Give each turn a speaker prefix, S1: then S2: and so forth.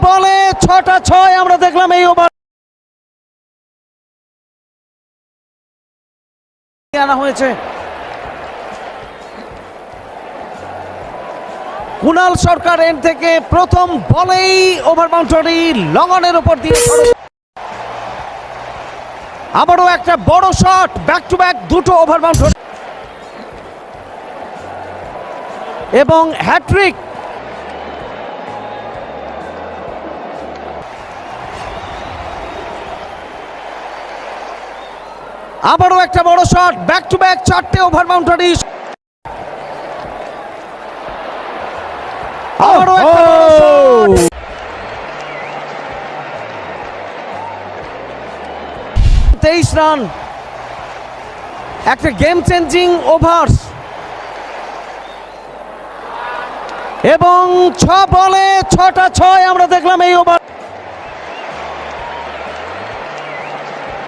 S1: বলে 6টা 6 আমরা দেখলাম এই ওভার আনা হয়েছে। কুণাল সরকার এন্ড থেকে প্রথম বলেই ওভার বাউন্ডারি লং অনের উপর দিয়ে আবারও একটা বড় শট, ব্যাক টু ব্যাক দুটো ওভার বাউন্ডারি এবং হ্যাট্রিক। আবারও একটা বড় শট, ব্যাক টু ব্যাক 4টে ওভার বাউন্ডারি। আবারও একটা বড় শট, 23 রান, একটা গেম চেঞ্জিং ওভার এবং 6 বলে 6টা 6 আমরা দেখলাম এই ওভার।